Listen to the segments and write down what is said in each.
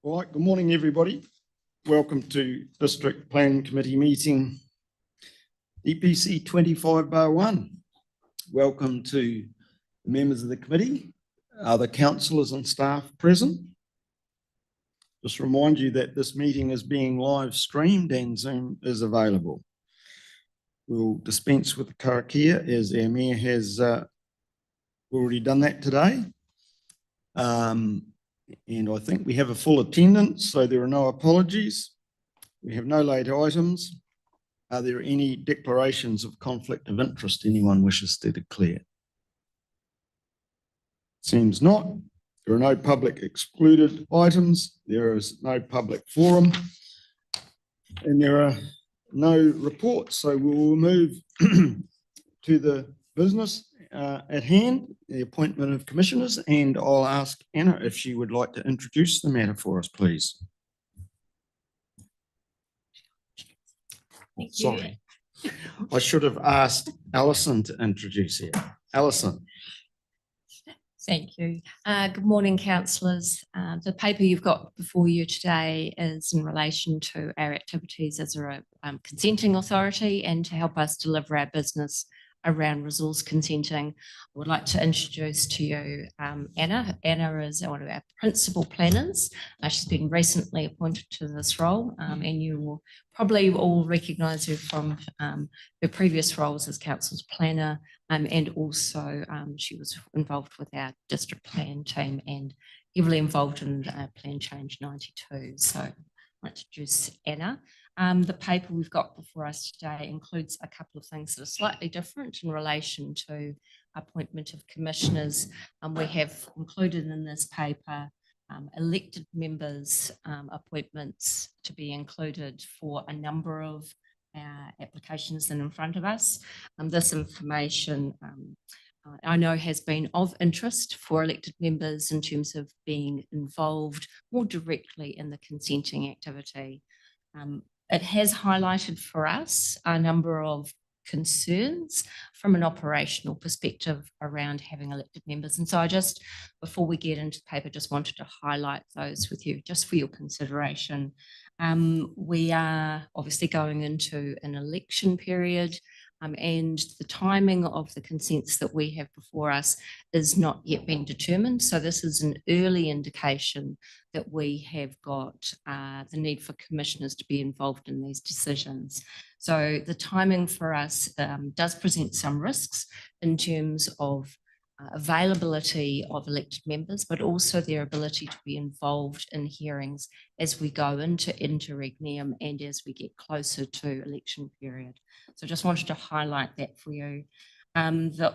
All right, good morning, everybody. Welcome to District Planning Committee meeting, EPC 25/1. Welcome to the members of the committee, other councillors and staff present. Just remind you that this meeting is being live streamed and Zoom is available. We'll dispense with the karakia as our mayor has already done that today. And I think we have a full attendance, so there are no apologies. We have no late items. Are there any declarations of conflict of interest anyone wishes to declare? Seems not. There are no public excluded items. There is no public forum. And there are no reports. So we will move to the business at hand, the appointment of commissioners, and I'll ask Anna if she would like to introduce the matter for us, please. Thank you. Sorry, I should have asked Alison to introduce her. Alison. Thank you. Good morning, councillors. The paper you've got before you today is in relation to our activities as a consenting authority and to help us deliver our business around resource consenting. I would like to introduce to you Anna. Anna is one of our principal planners. She's been recently appointed to this role, and you will probably all recognise her from her previous roles as council's planner, and also she was involved with our district plan team and heavily involved in Plan Change 92. So I'll introduce Anna. The paper we've got before us today includes a couple of things that are slightly different in relation to appointment of commissioners. We have included in this paper elected members' appointments to be included for a number of applications in front of us. This information I know has been of interest for elected members in terms of being involved more directly in the consenting activity. It has highlighted for us a number of concerns from an operational perspective around having elected members. And so I just, before we get into the paper, just wanted to highlight those with you, just for your consideration. We are obviously going into an election period, and the timing of the consents that we have before us is not yet being determined. So this is an early indication that we have got the need for commissioners to be involved in these decisions. So the timing for us does present some risks in terms of availability of elected members, but also their ability to be involved in hearings as we go into interregnum and as we get closer to election period. So just wanted to highlight that for you.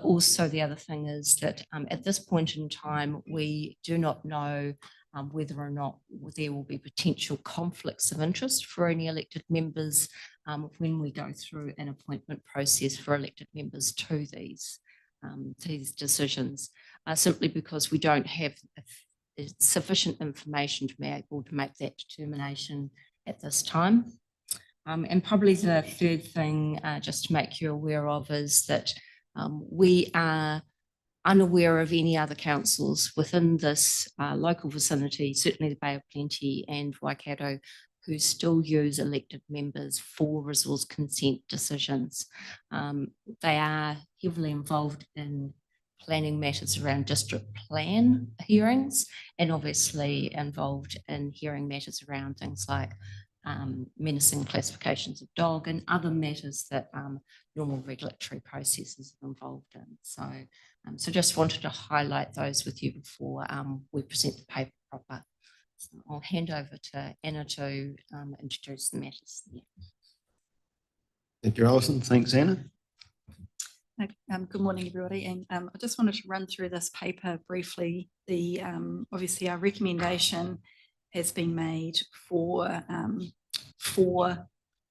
Also, the other thing is that at this point in time, we do not know whether or not there will be potential conflicts of interest for any elected members when we go through an appointment process for elected members to these decisions, simply because we don't have sufficient information to be able to make that determination at this time. And probably the third thing, just to make you aware of, is that we are unaware of any other councils within this local vicinity, certainly the Bay of Plenty and Waikato, who still use elected members for resource consent decisions. They are heavily involved in planning matters around district plan hearings and obviously involved in hearing matters around things like menacing classifications of dog and other matters that normal regulatory processes are involved in. So just wanted to highlight those with you before we present the paper proper. So I'll hand over to Anna to introduce the matters. Yeah. Thank you, Alison. Thanks, Anna. Good morning, everybody. And I just wanted to run through this paper briefly. Obviously, our recommendation has been made for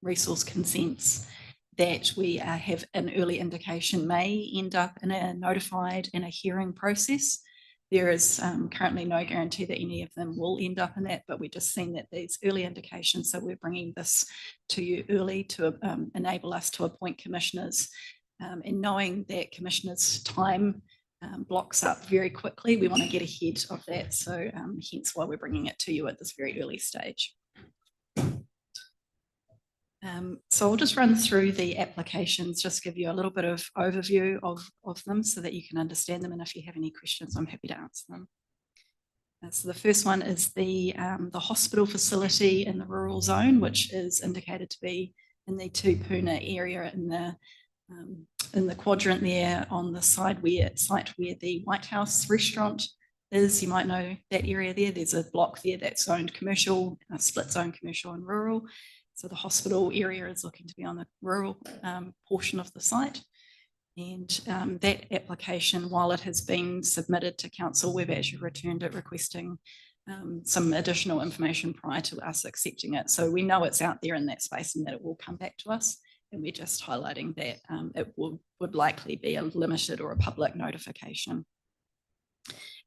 resource consents that we have an early indication may end up in a notified in a hearing process. There is currently no guarantee that any of them will end up in that, but we've just seen that there's early indications. So we're bringing this to you early to enable us to appoint commissioners. And knowing that commissioners' time blocks up very quickly. We want to get ahead of that. So hence why we're bringing it to you at this very early stage. So I'll just run through the applications, just give you a little bit of overview of them so that you can understand them. And if you have any questions, I'm happy to answer them. So the first one is the hospital facility in the rural zone, which is indicated to be in the Tupuna area in the quadrant there on the site where the White House restaurant is. You might know that area there. There's a block there that's zoned commercial, a split zone commercial and rural. So the hospital area is looking to be on the rural portion of the site. And that application, while it has been submitted to council, we've actually returned it requesting some additional information prior to us accepting it. So we know it's out there in that space and that it will come back to us. And we're just highlighting that it would likely be a limited or a public notification.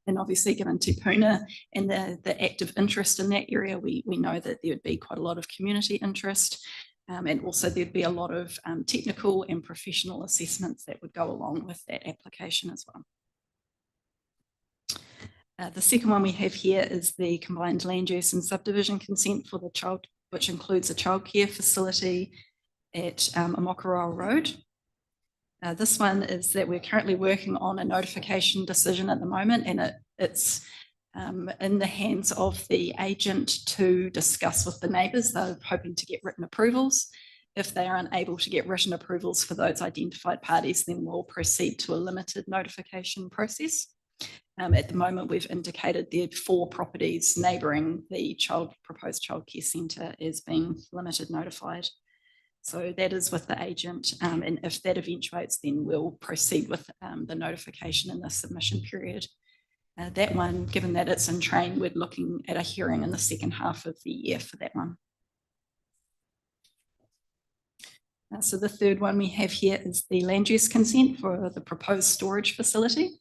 And obviously, given Tupuna and the active interest in that area, we know that there would be quite a lot of community interest. And also there'd be a lot of technical and professional assessments that would go along with that application as well. The second one we have here is the combined land use and subdivision consent for the child, which includes a childcare facility at Amokoroa Road. This one is that we're currently working on a notification decision at the moment, and it's in the hands of the agent to discuss with the neighbours. They're hoping to get written approvals. If they are unable to get written approvals for those identified parties, then we'll proceed to a limited notification process. At the moment, we've indicated there are 4 properties neighbouring the proposed childcare centre as being limited notified. So that is with the agent, and if that eventuates, then we'll proceed with the notification in the submission period. That one, given that it's in train, we're looking at a hearing in the second half of the year for that one. So the third one we have here is the land use consent for the proposed storage facility.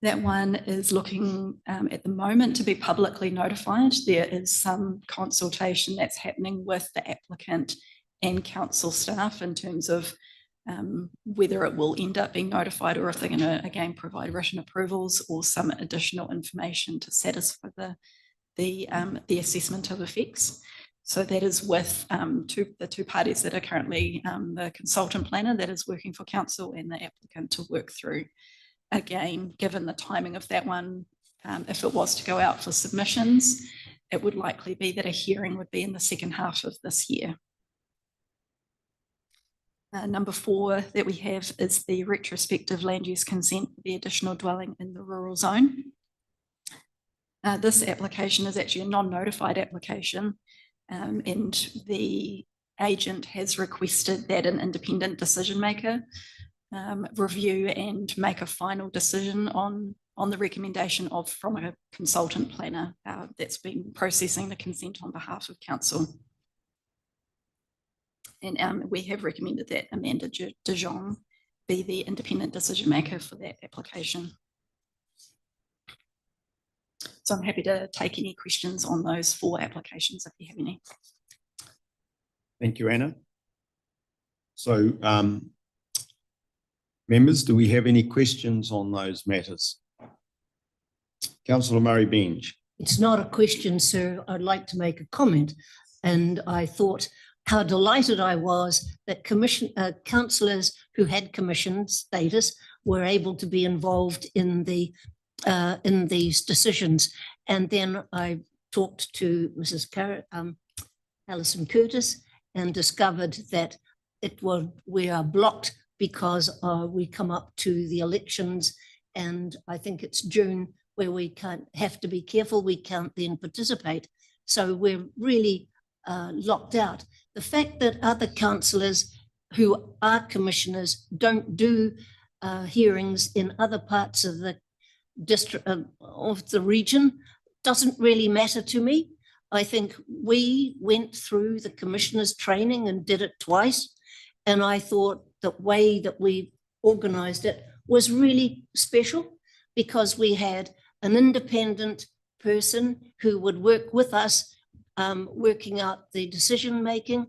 That one is looking at the moment to be publicly notified. There is some consultation that's happening with the applicant and council staff in terms of whether it will end up being notified or if they're going to again provide written approvals or some additional information to satisfy the assessment of effects. So that is with the two parties that are currently the consultant planner that is working for council and the applicant to work through. Again, given the timing of that one, if it was to go out for submissions, it would likely be that a hearing would be in the second half of this year. Number 4 that we have is the retrospective land use consent for the additional dwelling in the rural zone. This application is actually a non-notified application, and the agent has requested that an independent decision maker review and make a final decision on the recommendation from a consultant planner that's been processing the consent on behalf of council. And we have recommended that Amanda De Jong be the independent decision maker for that application. So I'm happy to take any questions on those 4 applications if you have any. Thank you, Anna. So, members, do we have any questions on those matters? Councillor Murray-Benge. It's not a question, sir. I'd like to make a comment. And I thought how delighted I was that councillors who had commission status were able to be involved in these decisions. And then I talked to Mrs. Alison Curtis and discovered that we are blocked because we come up to the elections, and I think it's June where we have to be careful. We can't then participate. So we're really locked out. The fact that other councillors who are commissioners don't do hearings in other parts of the district of the region doesn't really matter to me. I think we went through the commissioners training and did it twice. And I thought the way that we organised it was really special because we had an independent person who would work with us, working out the decision making.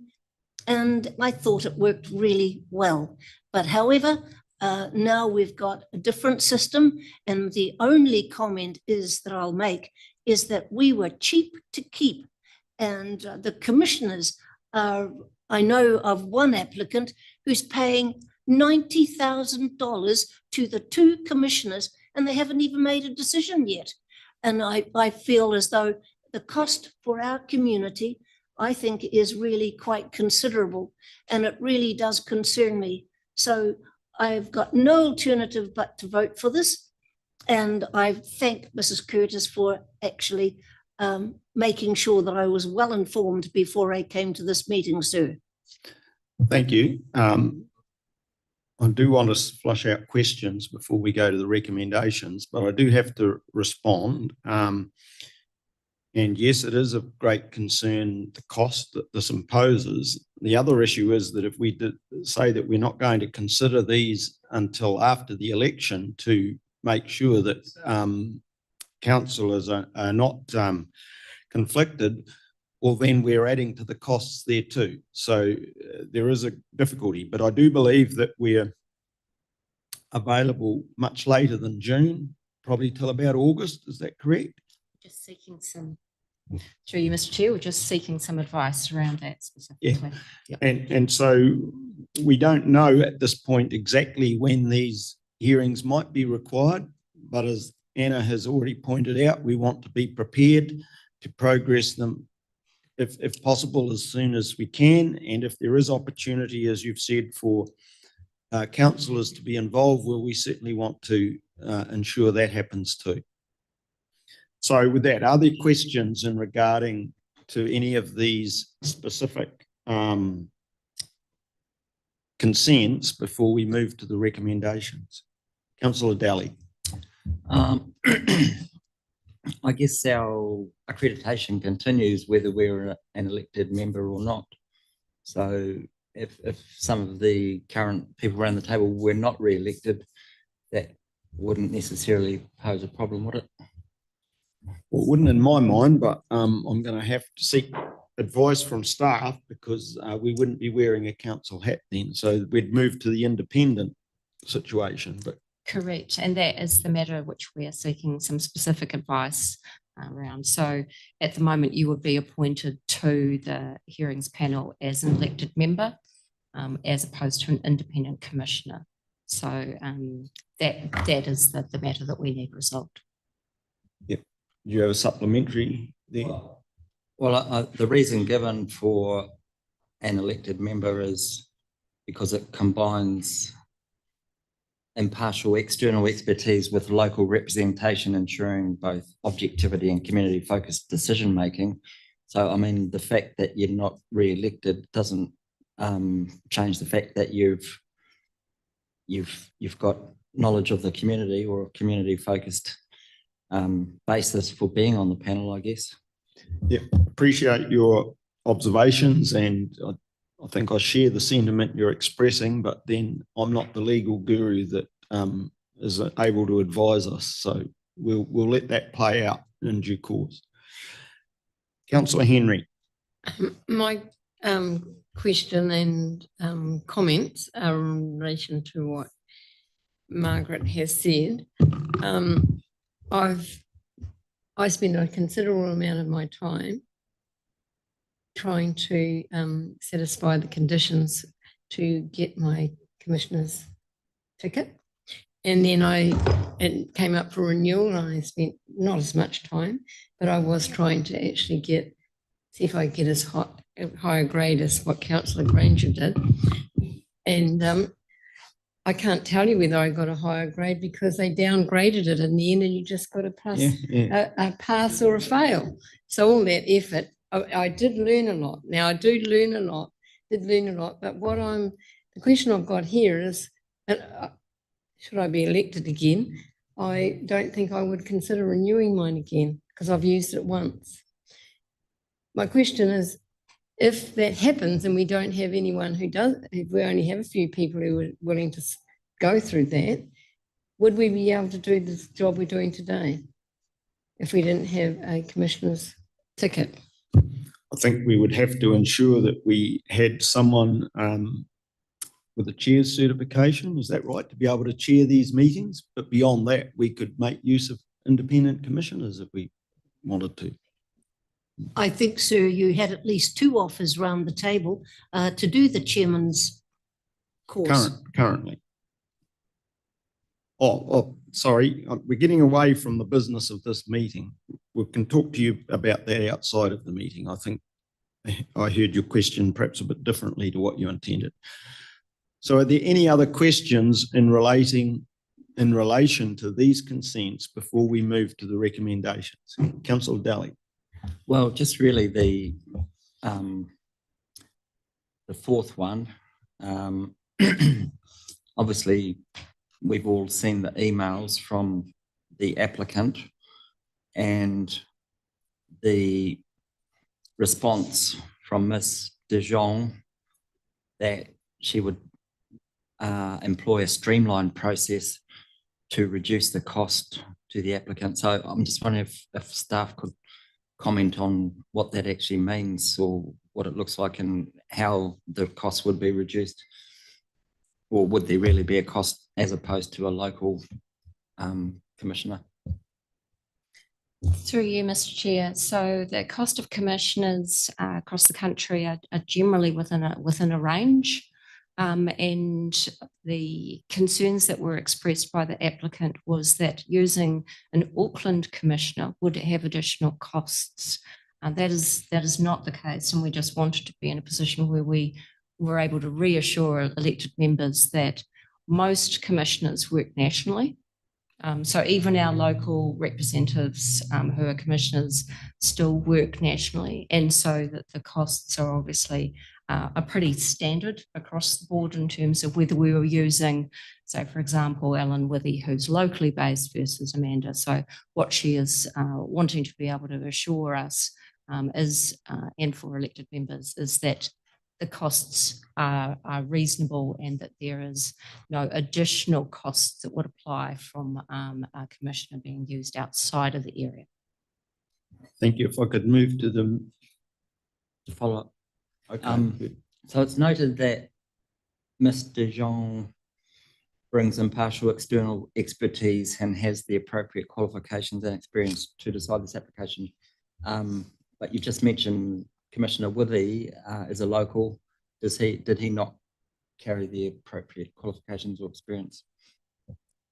And I thought it worked really well. But however, Now we've got a different system, and the only comment that I'll make is that we were cheap to keep. And the commissioners I know of one applicant who's paying $90,000 to the two commissioners, and they haven't even made a decision yet. And I feel as though the cost for our community, I think, is really quite considerable, and it really does concern me. So I've got no alternative but to vote for this. And I thank Mrs. Curtis for actually making sure that I was well informed before I came to this meeting, sir. Thank you. I do want to flush out questions before we go to the recommendations, but I do have to respond. And yes, it is of great concern, the cost that this imposes. The other issue is that if we say that we're not going to consider these until after the election to make sure that councillors are not conflicted, well, then we're adding to the costs there too. So there is a difficulty, but I do believe that we're available much later than June, probably till about August. Is that correct? Just seeking some, through you, Mr. Chair, we're just seeking some advice around that specifically. Yeah. And so we don't know at this point exactly when these hearings might be required, but as Anna has already pointed out, we want to be prepared to progress them if possible as soon as we can. And if there is opportunity, as you've said, for councillors to be involved, well, we certainly want to ensure that happens too. So with that, are there questions in regarding to any of these specific consents before we move to the recommendations? Councillor Daly. I guess our accreditation continues whether we're an elected member or not. So if some of the current people around the table were not re-elected, that wouldn't necessarily pose a problem, would it? Well, it wouldn't in my mind, but I'm going to have to seek advice from staff because we wouldn't be wearing a council hat then. So we'd move to the independent situation. But Correct. And that is the matter which we are seeking some specific advice around. So at the moment, you would be appointed to the hearings panel as an elected member, as opposed to an independent commissioner. So that is the matter that we need resolved. yep. Do you have a supplementary there? Well, the reason given for an elected member is because it combines impartial external expertise with local representation, ensuring both objectivity and community-focused decision-making. So, I mean, the fact that you're not re-elected doesn't change the fact that you've got knowledge of the community or a community-focused basis for being on the panel, I guess. Yeah, appreciate your observations, and I think I share the sentiment you're expressing, but then I'm not the legal guru that is able to advise us. So we'll let that play out in due course. Councillor Henry. My question and comments are in relation to what Margaret has said. I spend a considerable amount of my time trying to satisfy the conditions to get my commissioner's ticket. And then it came up for renewal, and I spent not as much time, but I was trying to actually see if I could get as high a grade as what Councillor Granger did. And I can't tell you whether I got a higher grade because they downgraded it in the end, and you just got a pass or a fail. So all that effort, I did learn a lot. Now I do learn a lot, but the question I've got here is, should I be elected again? I don't think I would consider renewing mine again because I've used it once. My question is, if that happens and we don't have anyone who does, if we only have a few people who are willing to go through that, would we be able to do this job we're doing today if we didn't have a commissioner's ticket? I think we would have to ensure that we had someone with a chair's certification, is that right, to be able to chair these meetings? But beyond that, we could make use of independent commissioners if we wanted to. I think, sir, you had at least two offers round the table to do the chairman's course. Currently. Oh, sorry, we're getting away from the business of this meeting. We can talk to you about that outside of the meeting. I think I heard your question perhaps a bit differently to what you intended. So are there any other questions in relation to these consents before we move to the recommendations? Councillor Daly. Well, just really the fourth one. Obviously, we've all seen the emails from the applicant and the response from Ms. De Jong that she would employ a streamlined process to reduce the cost to the applicant. So I'm just wondering if staff could comment on what that actually means or what it looks like and how the cost would be reduced. Or would there really be a cost as opposed to a local commissioner? Through you, Mr. Chair. So the cost of commissioners across the country are generally within a range. And the concerns that were expressed by the applicant was that using an Auckland commissioner would have additional costs. That is not the case, and we just wanted to be in a position where we were able to reassure elected members that most commissioners work nationally. So even our local representatives who are commissioners still work nationally, and so that the costs are obviously are pretty standard across the board in terms of whether we were using, say, for example, Ellen Withy, who's locally based versus Amanda. So what she is wanting to be able to assure us is, and for elected members, is that the costs are reasonable and that there is no additional costs that would apply from a commissioner being used outside of the area. Thank you. If I could move to the follow-up. Okay. So it's noted that Ms. De Jong brings impartial external expertise and has the appropriate qualifications and experience to decide this application. But you just mentioned Commissioner Withy is a local. Did he not carry the appropriate qualifications or experience?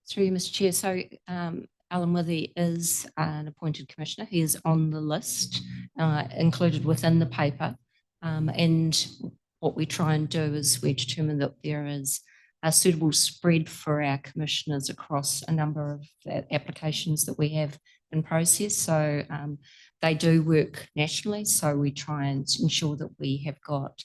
Through you, Mr. Chair. So Alan Withy is an appointed commissioner. He is on the list included within the paper. And what we try and do is we determine that there is a suitable spread for our commissioners across a number of applications that we have in process. So they do work nationally. So we try and ensure that we have got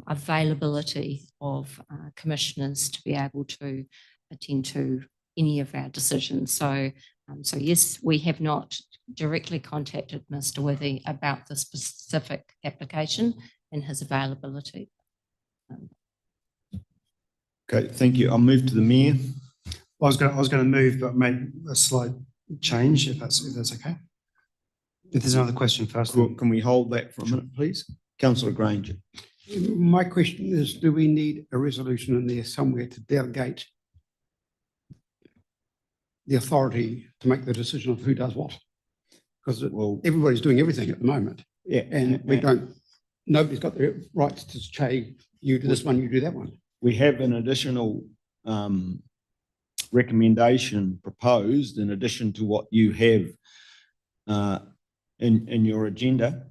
availability of commissioners to be able to attend to any of our decisions. So yes, we have not directly contacted Mr. Withy about the specific application and his availability. Okay, thank you. I'll move to the mayor. I was going to move, but make a slight change if that's okay. If there's another question first. Can we hold that for a minute, please? Councillor Granger. My question is, do we need a resolution in there somewhere to delegate the authority to make the decision of who does what? Because everybody's doing everything at the moment. Yeah. And nobody's got the rights to say, you do this one, you do that one. We have an additional recommendation proposed in addition to what you have in your agenda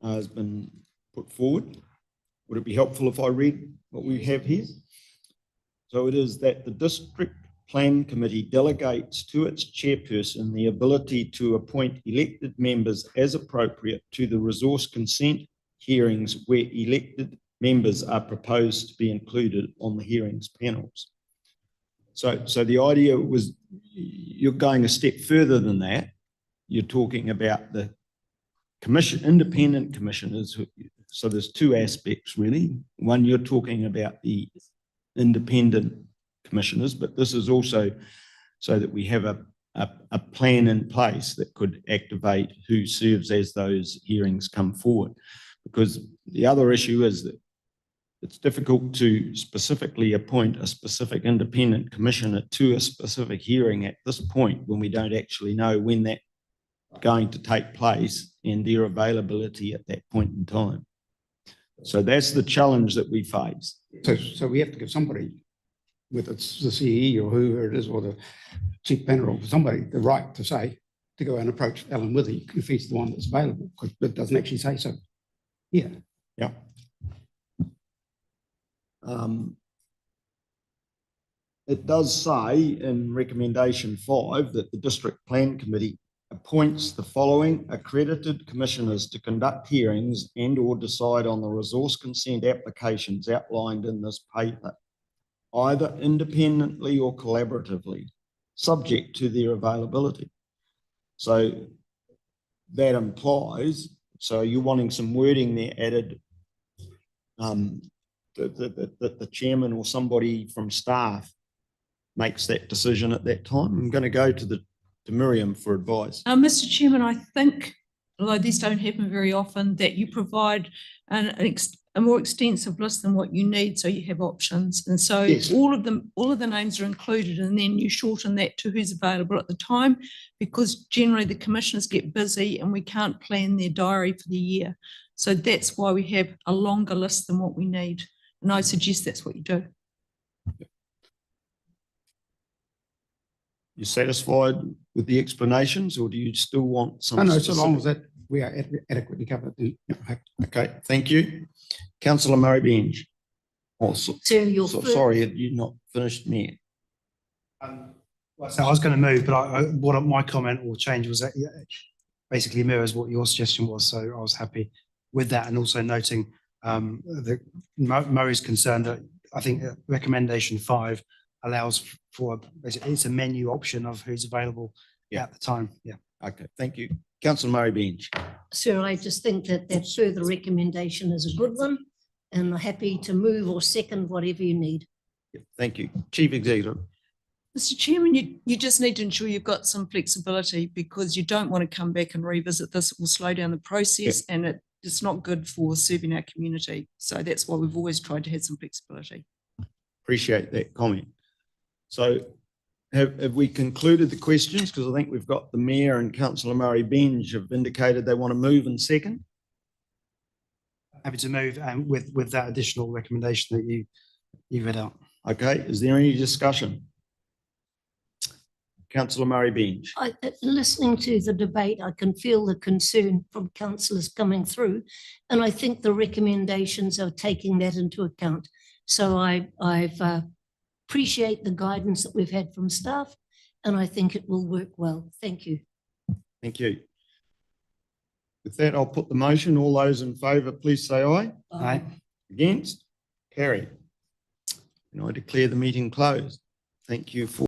has been put forward. Would it be helpful if I read what we have here? So it is that the District Plan Committee delegates to its chairperson the ability to appoint elected members as appropriate to the resource consent hearings where elected members are proposed to be included on the hearings panels. So the idea was you're going a step further than that. You're talking about the independent commissioners. So there's two aspects really. One, you're talking about the independent commissioners, but this is also so that we have a plan in place that could activate who serves as those hearings come forward. Because the other issue is that it's difficult to specifically appoint a specific independent commissioner to a specific hearing at this point when we don't actually know when that's going to take place and their availability at that point in time. So that's the challenge that we face. So we have to give somebody, whether it's the CE or whoever it is, or the chief planner or somebody, the right to say, to go and approach Alan Withy if he's the one that's available, because it doesn't actually say so. Yeah. Yeah. It does say in recommendation 5 that the district plan committee appoints the following accredited commissioners to conduct hearings and or decide on the resource consent applications outlined in this paper, either independently or collaboratively, subject to their availability. So that implies, so you're wanting some wording there added, that the chairman or somebody from staff makes that decision at that time. I'm going to go to Miriam for advice. Mr. Chairman, I think, although these don't happen very often, that you provide a more extensive list than what you need, so you have options. And so Yes. all of the names are included, and then you shorten that to who's available at the time, because generally the commissioners get busy and we can't plan their diary for the year. So that's why we have a longer list than what we need. And I suggest that's what you do. You satisfied with the explanations, or do you still want some? No, so long as specific- that we are adequately covered. Then, yeah, Okay, thank you. Councillor Murray Benge. Oh, So your first- sorry, you're not finished yet. So I was going to move, but what my comment or change was that basically mirrors what your suggestion was. So I was happy with that, and also noting that Murray's concern that I think recommendation 5 allows for basically it's a menu option of who's available at the time. Yeah. Okay, thank you. Councillor Murray Benge. Sir, I just think that that further recommendation is a good one, and I'm happy to move or second whatever you need. Thank you. Chief Executive. Mr. Chairman, you just need to ensure you've got some flexibility, because you don't want to come back and revisit this. It will slow down the process, and it's not good for serving our community. So that's why we've always tried to have some flexibility. Appreciate that comment. So have we concluded the questions? Because I think we've got the Mayor and Councillor Murray Benge have indicated they want to move in second. Happy to move with that additional recommendation that you read out. Okay, is there any discussion? Councillor Murray Benge. Listening to the debate, I can feel the concern from councillors coming through, and I think the recommendations are taking that into account. So I've appreciate the guidance that we've had from staff, and I think it will work well. Thank you. Thank you. With that, I'll put the motion. All those in favour, please say aye. Aye. Against? Carried. And I declare the meeting closed. Thank you for